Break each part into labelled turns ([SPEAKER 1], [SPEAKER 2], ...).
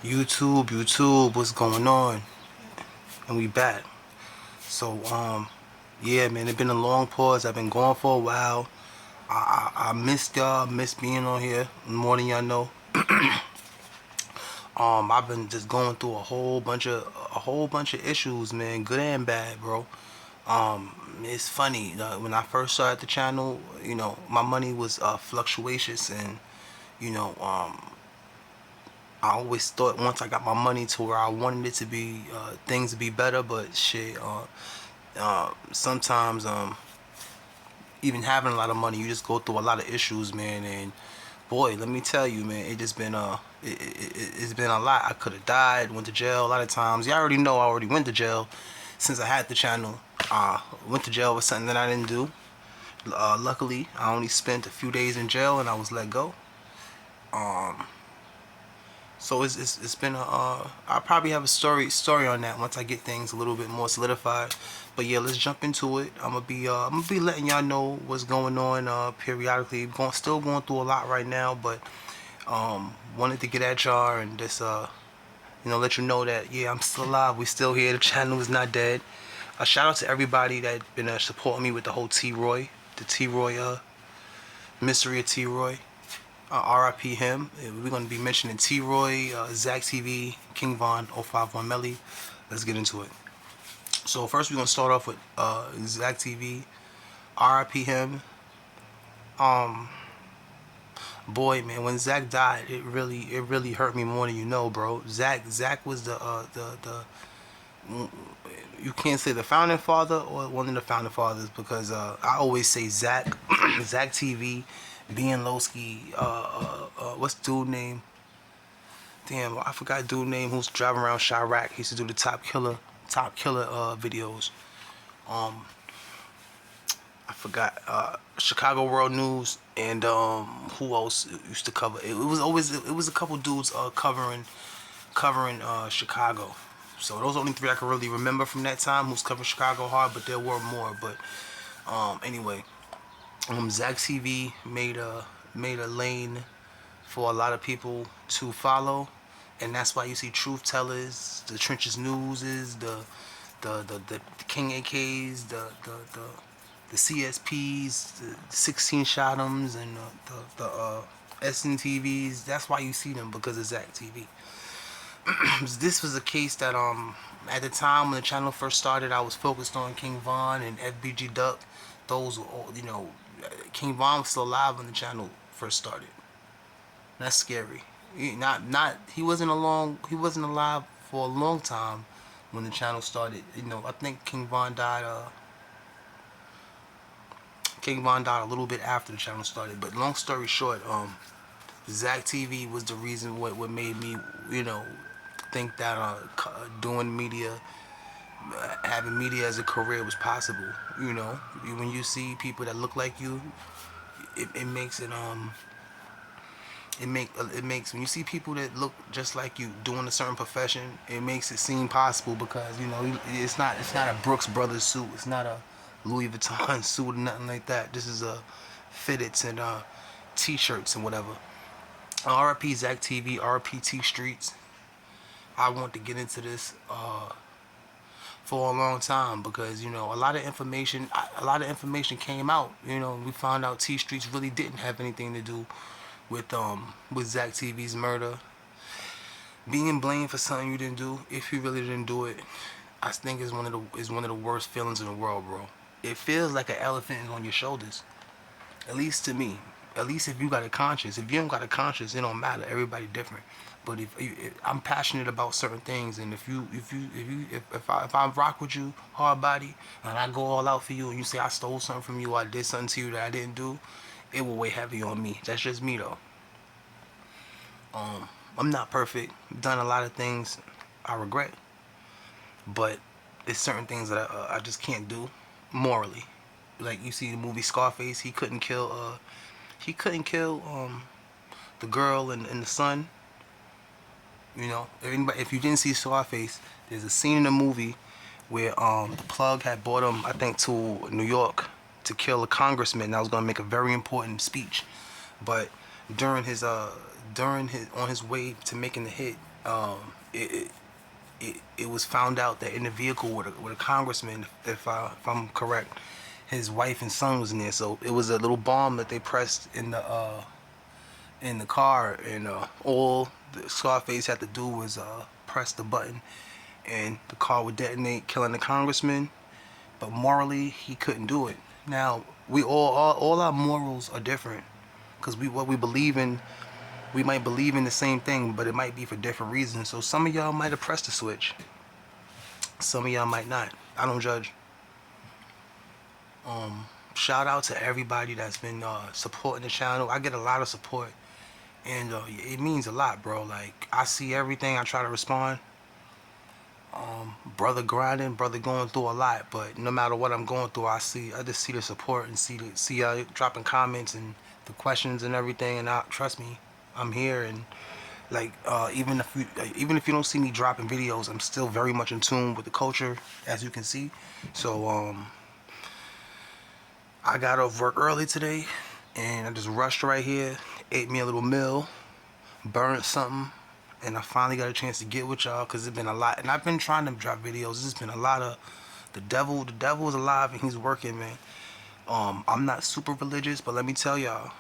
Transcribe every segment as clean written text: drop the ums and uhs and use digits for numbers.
[SPEAKER 1] YouTube, what's going on? And we back. So, yeah, man, it's been a long pause. I've been gone for a while. I missed y'all, missed being on here more than y'all know. I've been just going through a whole bunch of issues, man, good and bad, bro. It's funny. When I first started the channel, my money was fluctuations, and you know, I always thought once I got my money to where I wanted it to be, things to be better. But shit, sometimes even having a lot of money, you just go through a lot of issues, man. And boy, let me tell you, man, it just been it's been a lot. I could have died, went to jail a lot of times. You already know I already went to jail since I had the channel. Went to jail for something that I didn't do. Luckily, I only spent a few days in jail and I was let go. So it's been a I'll probably have a story on that once I get things a little bit more solidified. But yeah, let's jump into it. I'm gonna be letting y'all know what's going on periodically. Still going through a lot right now, but wanted to get at y'all and just let you know that yeah, I'm still alive. We still here. The channel is not dead. A shout out to everybody that been supporting me with the whole the T Roy mystery of T Roy. RIP him. We're going to be mentioning T Roy, Zack TV, King Von, 051 Melly. Let's get into it. So first we're going to start off with Zack TV. RIP him. Boy, man, when Zack died, it really hurt me more than you know, bro. Zack was the you can't say the founding father or one of the founding fathers, because I always say Zack, Zack TV, being Lowski, what's dude name? Damn, I forgot dude name who's driving around Chirac. He used to do the top killer videos. I forgot Chicago World News, and who else used to cover it? It was a couple dudes covering Chicago. So those are the only three I can really remember from that time who's covering Chicago hard, but there were more. But anyway, Zack TV made a lane for a lot of people to follow, and that's why you see truth tellers, the trenches newses, the King AKs, the CSPs, the 16 shotums, and the SNTVs. That's why you see them, because of Zack TV. This was a case that at the time when the channel first started, I was focused on King Von and FBG Duck. Those were all, King Von was still alive when the channel first started. That's scary. He wasn't alive for a long time when the channel started. I think King Von died a little bit after the channel started. But long story short, Zack TV was the reason what made me, think that doing media, having media as a career was possible. When you see people that look like you, it makes when you see people that look just like you doing a certain profession, it makes it seem possible, because it's not a Brooks Brothers suit, it's not a Louis Vuitton suit or nothing like that. This is a fitteds and t-shirts and whatever. RIP Zack TV, RPT Streets. I want to get into this for a long time, because a lot of information came out. We found out T Streets really didn't have anything to do with Zack TV's murder. Being blamed for something you didn't do, if you really didn't do it, I think is one of the worst feelings in the world, bro. It feels like an elephant is on your shoulders. At least to me. At least if you got a conscience. If you don't got a conscience, it don't matter. Everybody different. But if I'm passionate about certain things, and if I rock with you hard body, and I go all out for you, and you say I stole something from you, or I did something to you that I didn't do, it will weigh heavy on me. That's just me though. I'm not perfect. I've done a lot of things I regret, but there's certain things that I just can't do morally. Like you see the movie Scarface, he couldn't kill the girl and the son. If you didn't see Scarface, there's a scene in the movie where the plug had brought him, I think, to New York to kill a congressman that was going to make a very important speech. But during his on his way to making the hit, It, it was found out that in the vehicle with a congressman, if I'm correct, his wife and son was in there. So it was a little bomb that they pressed in the car, and all the Scarface had to do was press the button, and the car would detonate, killing the congressman. But morally, he couldn't do it. Now we all our morals are different, because what we believe in, we might believe in the same thing, but it might be for different reasons. So some of y'all might have pressed the switch. Some of y'all might not. I don't judge. Shout out to everybody that's been supporting the channel. I get a lot of support, and it means a lot, bro. Like, I see everything. I try to respond. Brother grinding, brother going through a lot, but no matter what I'm going through, I just see the support and see y'all dropping comments and the questions and everything. And trust me, I'm here. And like, even if you don't see me dropping videos, I'm still very much in tune with the culture, as you can see. So I got off work early today, and I just rushed right here, ate me a little meal, burned something, and I finally got a chance to get with y'all, because it's been a lot. And I've been trying to drop videos. It's been a lot of the devil is alive, and he's working, man. I'm not super religious, but let me tell y'all,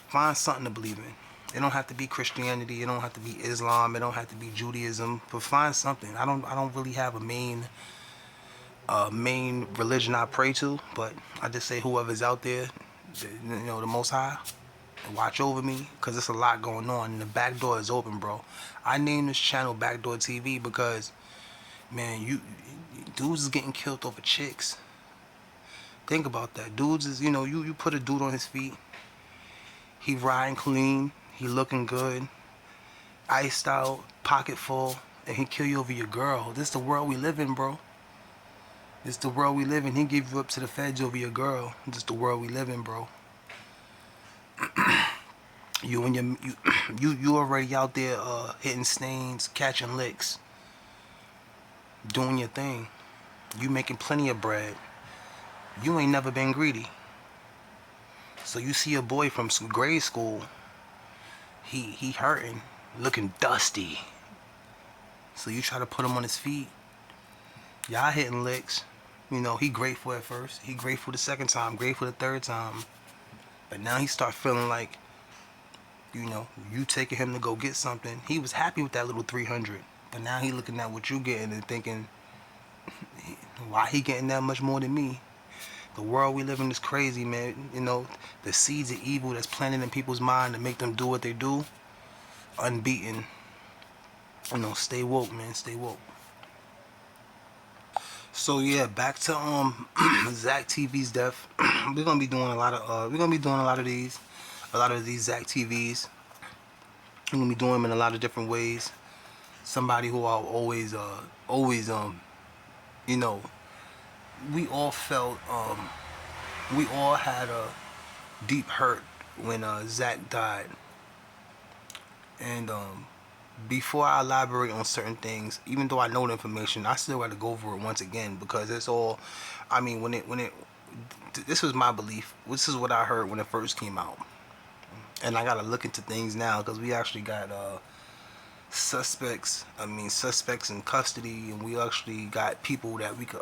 [SPEAKER 1] find something to believe in. It don't have to be Christianity, it don't have to be Islam, it don't have to be Judaism, but find something. I don't really have a main religion I pray to, but I just say whoever's out there, the Most High, watch over me, because it's a lot going on, and the back door is open, bro. I named this channel Backdoor TV because, man, dudes is getting killed over chicks. Think about that. Dudes is, you put a dude on his feet, he riding clean, he looking good, iced out, pocket full, and he kill you over your girl. This the world we live in, bro. This the world we live in. He give you up to the feds over your girl. This the world we live in, bro. You and you already out there hitting stains, catching licks, doing your thing. You making plenty of bread. You ain't never been greedy. So you see a boy from grade school, he hurting, looking dusty. So you try to put him on his feet. Y'all hitting licks. He grateful at first. He grateful the second time, grateful the third time. But now he start feeling like, you taking him to go get something. He was happy with that little 300. But now he looking at what you getting and thinking, why he getting that much more than me? The world we live in is crazy, man. The seeds of evil that's planted in people's mind to make them do what they do, unbeaten. Stay woke, man. Stay woke. So yeah, back to Zack TV's death. We're gonna be doing a lot of these Zack TVs. We're gonna be doing them in a lot of different ways. Somebody who I'll always we all felt we all had a deep hurt when Zack died. And before I elaborate on certain things, even though I know the information, I still got to go over it once again, because it's all, this was my belief. This is what I heard when it first came out. And I got to look into things now, because we actually got suspects in custody, and we actually got people that we could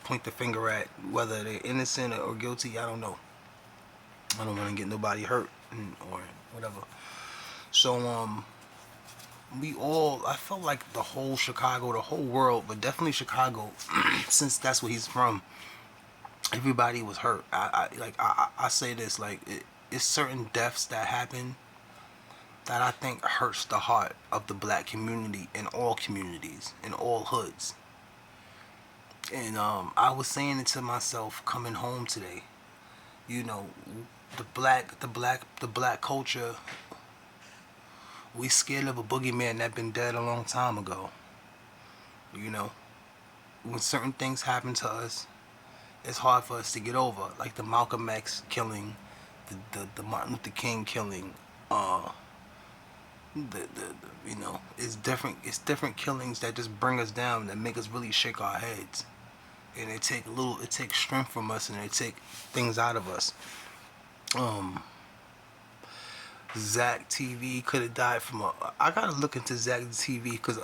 [SPEAKER 1] point the finger at, whether they're innocent or guilty. I don't know. I don't want to get nobody hurt or whatever. So I felt like the whole Chicago, the whole world, but definitely Chicago, since that's where he's from, everybody was hurt. I say this, like, it's certain deaths that happen that I think hurts the heart of the black community, in all communities, in all hoods. And I was saying it to myself coming home today. The black culture, we scared of a boogeyman that been dead a long time ago. When certain things happen to us, it's hard for us to get over, like the Malcolm X killing, the Martin Luther King killing. It's different killings that just bring us down, that make us really shake our heads, and it takes strength from us, and it take things out of us. Zack TV could have died from a. I gotta look into Zack TV because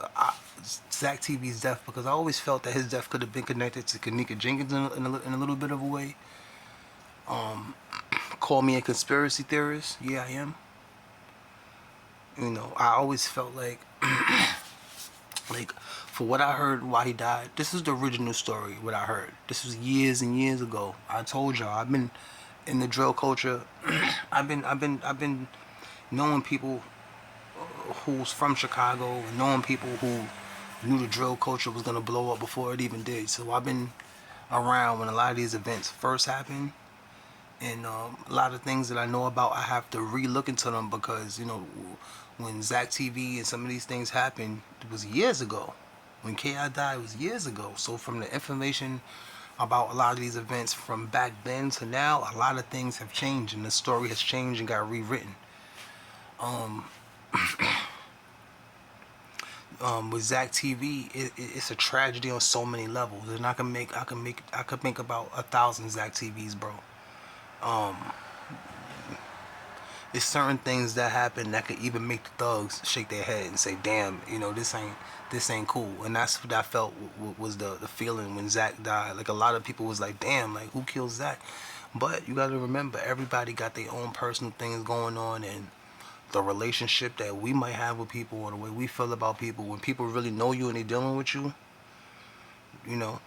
[SPEAKER 1] Zack TV's death, because I always felt that his death could have been connected to Kanika Jenkins in a little bit of a way. Call me a conspiracy theorist. Yeah, I am. I always felt like for what I heard why he died. This is the original story. What I heard. This was years and years ago. I told y'all I've been in the drill culture. I've been knowing people who's from Chicago and knowing people who knew the drill culture was gonna blow up before it even did. So I've been around when a lot of these events first happened, and a lot of things that I know about, I have to re-look into them because when Zack TV and some of these things happened, it was years ago. When K.I. died, it was years ago. So from the information about a lot of these events from back then to now, a lot of things have changed and the story has changed and got rewritten. With Zack TV, it's a tragedy on so many levels, and I could make about 1,000 Zack TVs, bro. It's certain things that happen that could even make the thugs shake their head and say, "Damn, this ain't cool." And that's what I felt was the feeling when Zack died. Like a lot of people was like, "Damn, like who killed Zack?" But you got to remember, everybody got their own personal things going on, and the relationship that we might have with people or the way we feel about people. When people really know you and they dealing with you,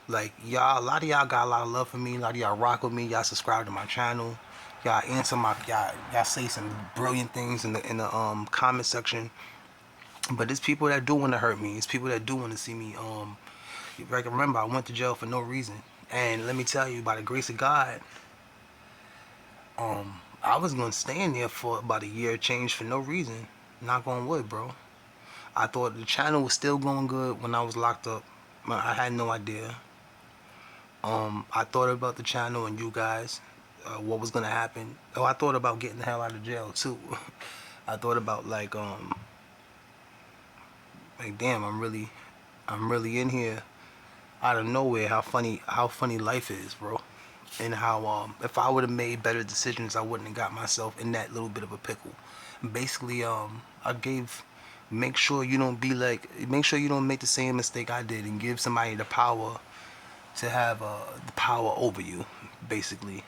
[SPEAKER 1] like y'all, a lot of y'all got a lot of love for me. A lot of y'all rock with me. Y'all subscribe to my channel. Y'all say some brilliant things in the comment section. But it's people that do want to hurt me. It's people that do want to see me. Like remember, I went to jail for no reason. And let me tell you, by the grace of God, I was gonna stay in there for about a year, change for no reason. Knock on wood, bro. I thought the channel was still going good when I was locked up. I had no idea. I thought about the channel and you guys, what was gonna happen. Oh, I thought about getting the hell out of jail too. I thought about like damn, I'm really in here out of nowhere. How funny life is, bro. And how if I would have made better decisions, I wouldn't have got myself in that little bit of a pickle. Basically, I gave. Make sure you don't make the same mistake I did, and give somebody the power to have the power over you. Basically,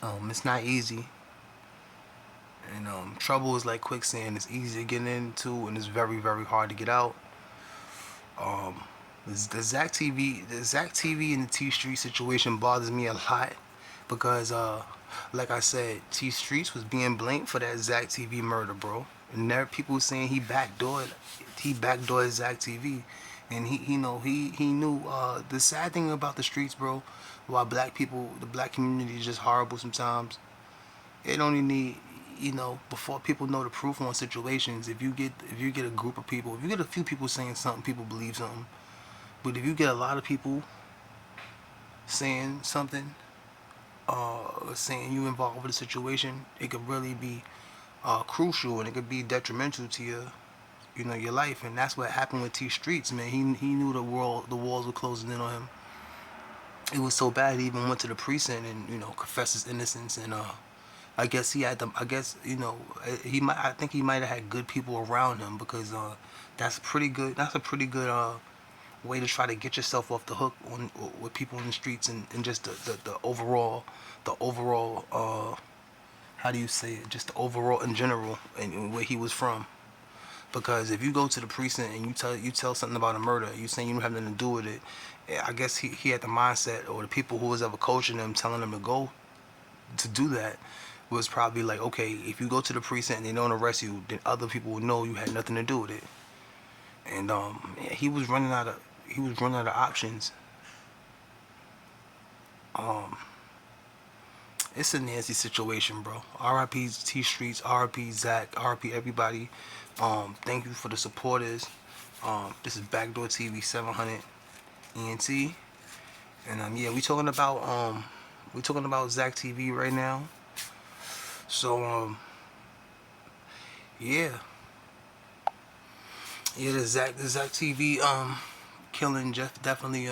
[SPEAKER 1] it's not easy, and trouble is like quicksand. It's easy to get into, and it's very, very hard to get out. The Zack TV and the T Street situation bothers me a lot because, like I said, T Streets was being blamed for that Zack TV murder, bro. And there are people saying he backdoored Zack TV, and he knew. The sad thing about the streets, bro, why the black community is just horrible sometimes. It only need before people know the proof on situations. If you get a group of people, if you get a few people saying something, people believe something. But if you get a lot of people saying something, saying you involved with a situation, it could really be crucial, and it could be detrimental to your life. And that's what happened with T Streets, man. He knew the walls were closing in on him. It was so bad he even went to the precinct and confessed his innocence. And I guess he had them. I guess he might. I think he might have had good people around him because that's pretty good. That's a pretty good way to try to get yourself off the hook with people in the streets, and just the overall how do you say it, just the overall in general, and where he was from. Because if you go to the precinct and you tell something about a murder, you saying you don't have nothing to do with it, I guess he had the mindset, or the people who was ever coaching him, telling him to go to do that, was probably like, okay, if you go to the precinct and they don't arrest you, then other people will know you had nothing to do with it. And yeah, he was running out of options. It's a nasty situation, bro. R.I.P. T Streets, R.I.P. Zack, R.I.P. everybody. Thank you for the supporters. This is Backdoor TV 700 ENT, and yeah, we talking about Zack TV right now. So yeah, the Zack TV killing just definitely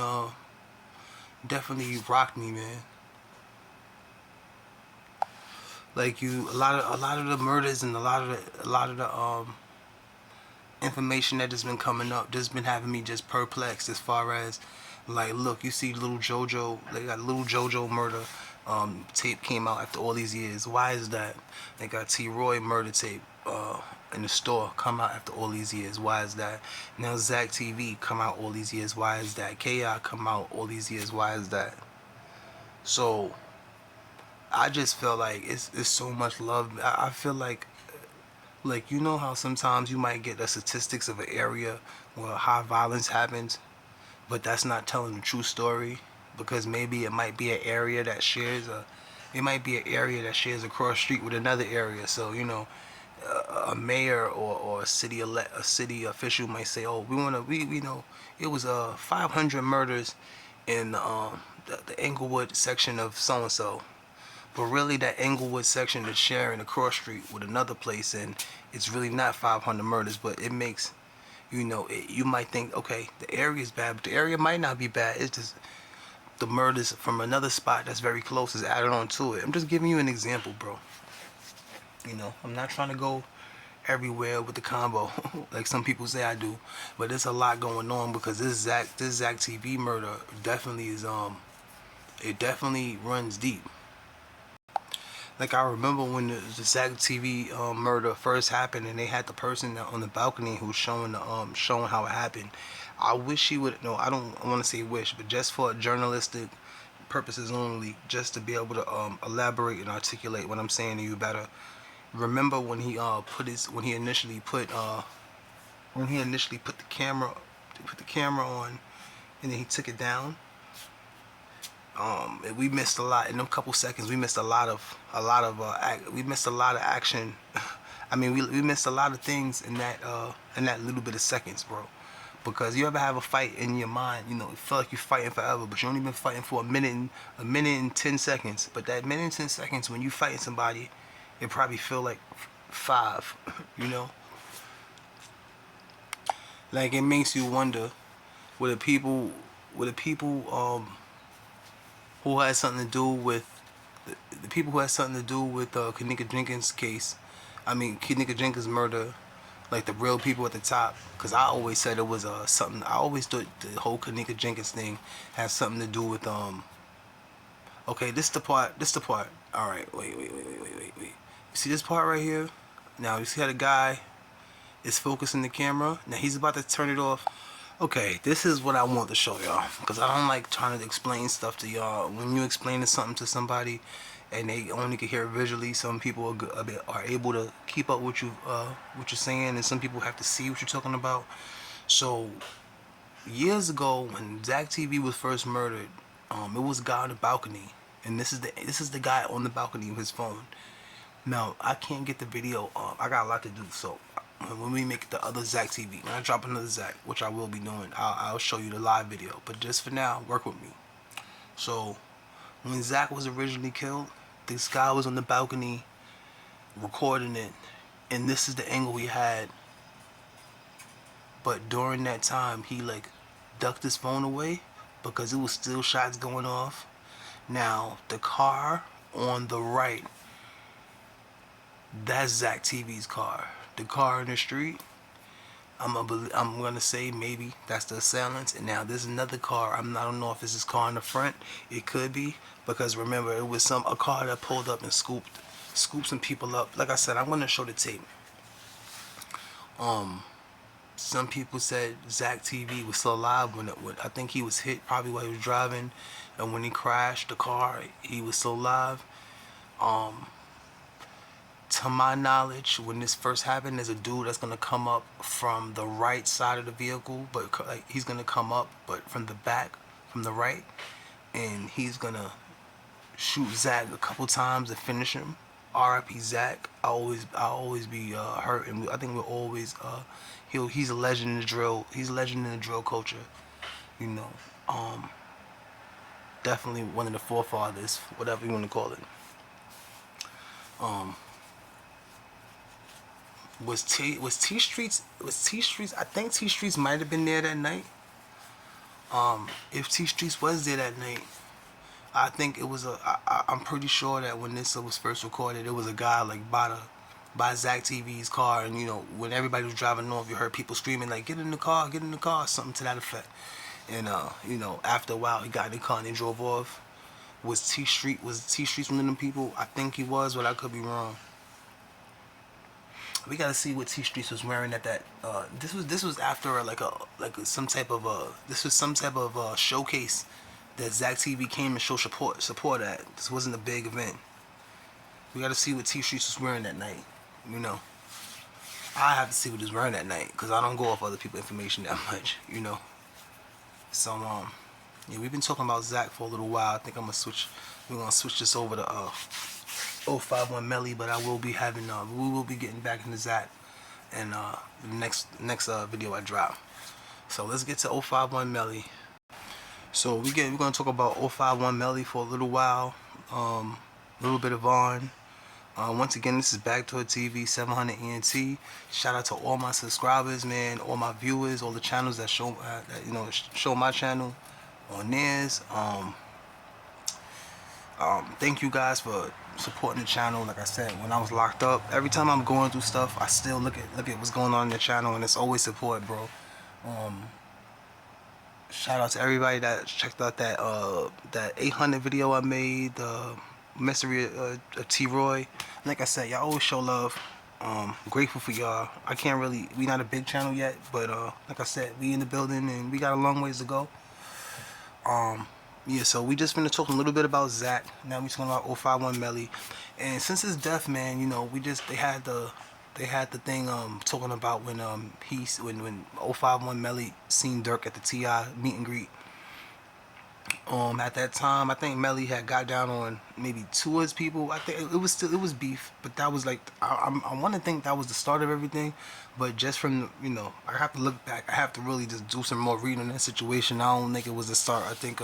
[SPEAKER 1] rocked me, man. Like a lot of the murders and a lot of the information that has been coming up just been having me just perplexed as far as, like, look, you see little JoJo, they got little JoJo murder tape came out after all these years. Why is that? They got T Roy murder tape in the store come out after all these years. Why is that? Now Zack TV come out all these years. Why is that? KI come out all these years. Why is that? So I just feel like it's so much love. I feel like, you know how sometimes you might get the statistics of an area where high violence happens, but that's not telling the true story, because maybe it might be an area that shares a it might be an area that shares a cross street with another area. So, a mayor or a city official might say, oh, we know it was 500 murders in the Englewood section of so and so, but really that Englewood section is sharing a cross street with another place, and it's really not 500 murders. But it makes, you might think, okay, the area is bad, but the area might not be bad. It's just the murders from another spot that's very close is added on to it. I'm just giving you an example, bro. I'm not trying to go everywhere with the combo like some people say I do, but there's a lot going on, because this Zack TV murder definitely is it definitely runs deep. Like, I remember when the Zack TV murder first happened, and they had the person on the balcony who's showing how it happened. I wish he would. No, I don't want to say wish, but just for journalistic purposes only, just to be able to elaborate and articulate what I'm saying to you better. Remember when he initially put the camera on, and then he took it down. We missed a lot in them couple seconds. We missed we missed a lot of action. I mean, we missed a lot of things in that little bit of seconds, bro. Because you ever have a fight in your mind, you feel like you're fighting forever, but you only been fighting for a minute and 10 seconds. But that minute and 10 seconds, when you fighting somebody, it probably feel like five. You know, like, it makes you wonder, were the people who had something to do with the people who had something to do with Kanika Jenkins case. I mean, Kanika Jenkins murder, like the real people at the top. Because I always said it was something. I always thought the whole Kanika Jenkins thing has something to do with Okay, this the part. This the part. All right, wait. You see this part right here? Now you see how the guy is focusing the camera. Now he's about to turn it off. Okay, this is what I want to show y'all, because I don't like trying to explain stuff to y'all. When you explain something to somebody and they only can hear it visually, some people are able to keep up with what you're saying, and some people have to see what you're talking about. So years ago, when Zack TV was first murdered, it was a guy on the balcony, and this is the guy on the balcony with his phone. Now, I can't get the video up. I got a lot to do, so when we make the other Zack TV, when I drop another Zack, which I will be doing, I'll show you the live video. But just for now, work with me. So, when Zack was originally killed, this guy was on the balcony recording it, and this is the angle he had. But during that time, he ducked his phone away because it was still shots going off. Now, the car on the right, that's Zack TV's car. The car in the street, I'm gonna say maybe that's the assailants. And now there's another car. I don't know if it's his car in the front. It could be, because remember, it was a car that pulled up and scooped some people up. Like I said, I'm gonna show the tape. Some people said Zack TV was still alive when I think he was hit probably while he was driving, and when he crashed the car, he was still alive. To my knowledge, when this first happened, there's a dude that's gonna come up from the right side of the vehicle, but he's gonna come up, but from the back, from the right, and he's gonna shoot Zack a couple times and finish him. R.I.P. Zack. I always be hurt, and I think we're always he's a legend in the drill. He's a legend in the drill culture. You know, definitely one of the forefathers, whatever you want to call it. Was T Streets, I think T Streets might have been there that night. If T Streets was there that night, I think it was I'm pretty sure that when this was first recorded, it was a guy like by Zack TV's car, and you know when everybody was driving north, you heard people screaming like get in the car," something to that effect. And you know, after a while, he got in the car and they drove off. Was T Street one of them people? I think he was, but I could be wrong. We gotta see what T Streets was wearing at that. This was after some type of this was some type of showcase that Zack TV came and showed support at. This wasn't a big event. We gotta see what T Streets was wearing that night. You know, I have to see what he's wearing that night because I don't go off other people's information that much. You know, so yeah, we've been talking about Zack for a little while. I think I'm gonna switch. We're gonna switch this over to 051 Melly, but I will be having we will be getting back into Zack and the next video I drop. So let's get to 051 Melly. So we're gonna talk about 051 Melly for a little while. A little bit of on. Once again, this is Back to a TV 700 ENT. Shout out to all my subscribers, man, all my viewers, all the channels that show show my channel on theirs. Thank you guys for supporting the channel. Like I said, when I was locked up, every time I'm going through stuff, I still look at what's going on in the channel, and it's always support, bro. Shout out to everybody that checked out that 800 video I made, the mystery of T-Roy. Like I said, y'all always show love. Grateful for y'all. I can't really, we not a big channel yet, but like I said, we in the building and we got a long ways to go. Yeah, so we just been talking a little bit about Zack. Now we talking about 051 Melly, and since his death, man, you know, they had the thing talking about when when 051 Melly seen Dirk at the T.I. meet and greet. At that time, I think Melly had got down on maybe two of his people. I think it was beef, but that was like I want to think that was the start of everything. But just from I have to look back. I have to really just do some more reading on that situation. I don't think it was the start. I think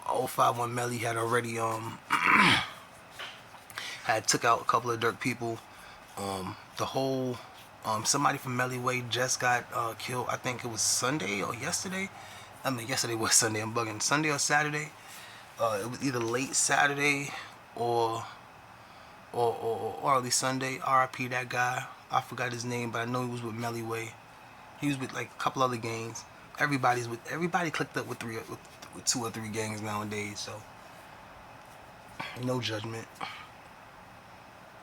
[SPEAKER 1] 051 Melly had already had took out a couple of Dirk people. The whole somebody from Melly Way just got killed. I think it was Sunday or yesterday. I mean, yesterday was Sunday. I'm bugging. Sunday or Saturday. It was either late Saturday or early Sunday. R.I.P. that guy. I forgot his name, but I know he was with Melly Way. He was with like a couple other gangs. Everybody clicked up with two or three gangs nowadays. So no judgment.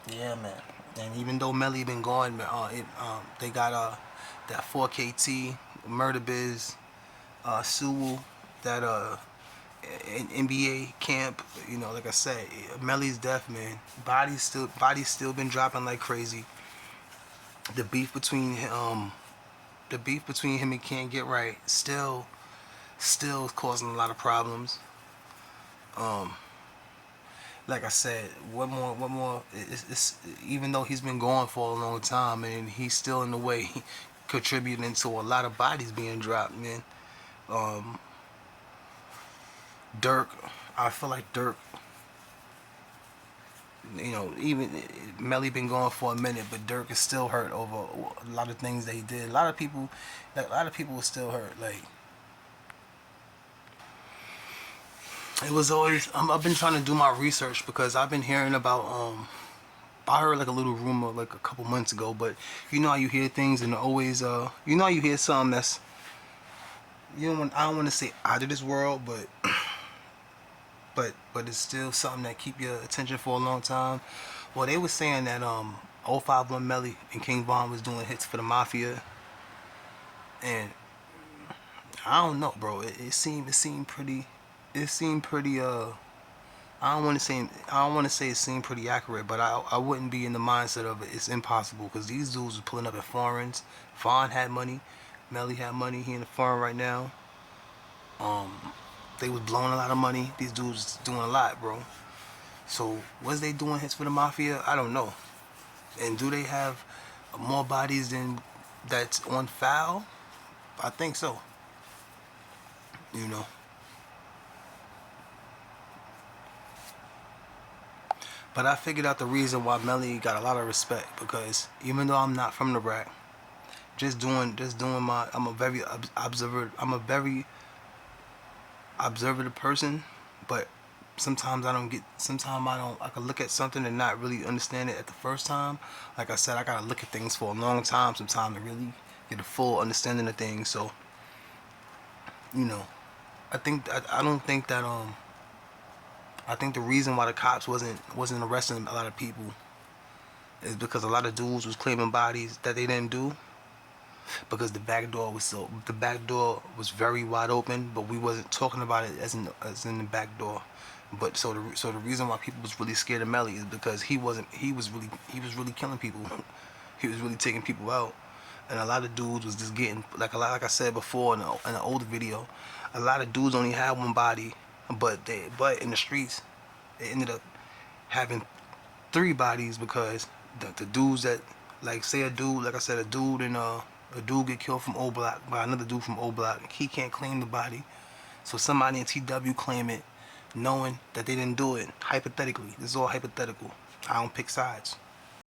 [SPEAKER 1] Yeah, man. And even though Melly been gone, they got that 4KT, Murder Biz, Sewell, that NBA camp. You know, like I said, Melly's death, man. Body's still been dropping like crazy. The beef between him and Can't Get Right still causing a lot of problems. Like I said, one more. It's even though he's been gone for a long time, and he's still in the way contributing to a lot of bodies being dropped, man. Dirk, I feel like Dirk. Even Melly been gone for a minute, but Dirk is still hurt over a lot of things that he did. A lot of people were still hurt. Like, it was always. I've been trying to do my research because I've been hearing about. I heard like a little rumor like a couple months ago, but you know how you hear things and always. You know how you hear something that's. I don't want to say out of this world, but it's still something that keep your attention for a long time. Well, they were saying that 051 Melly and King Von was doing hits for the Mafia, and I don't know, bro. It seemed pretty. It seemed pretty. I don't want to say it seemed pretty accurate, but I wouldn't be in the mindset of it. It's impossible because these dudes were pulling up at foreigns. Von had money, Melly had money. He in the foreign right now. They was blowing a lot of money. These dudes doing a lot, bro. So was they doing hits for the Mafia? I don't know. And do they have more bodies than that's on file? I think so. But I figured out the reason why Melly got a lot of respect because even though I'm not from the rack, just doing my I'm a very observative person, but sometimes I don't get. Sometimes I don't. I can look at something and not really understand it at the first time. Like I said, I gotta look at things for a long time sometimes to really get a full understanding of things. So you know, I don't think that I think the reason why the cops wasn't arresting a lot of people is because a lot of dudes was claiming bodies that they didn't do, because the back door was very wide open, but we wasn't talking about it as in the back door. But so the reason why people was really scared of Melly is because he was really killing people. He was really taking people out, and a lot of dudes was just getting like I said before in an older video, a lot of dudes only had one body, but in the streets they ended up having three bodies because the dudes that, like, say a dude, like I said, a dude get killed from O Block by another dude from O Block. He can't claim the body, so somebody in TW claim it, knowing that they didn't do it. Hypothetically, this is all hypothetical. I don't pick sides.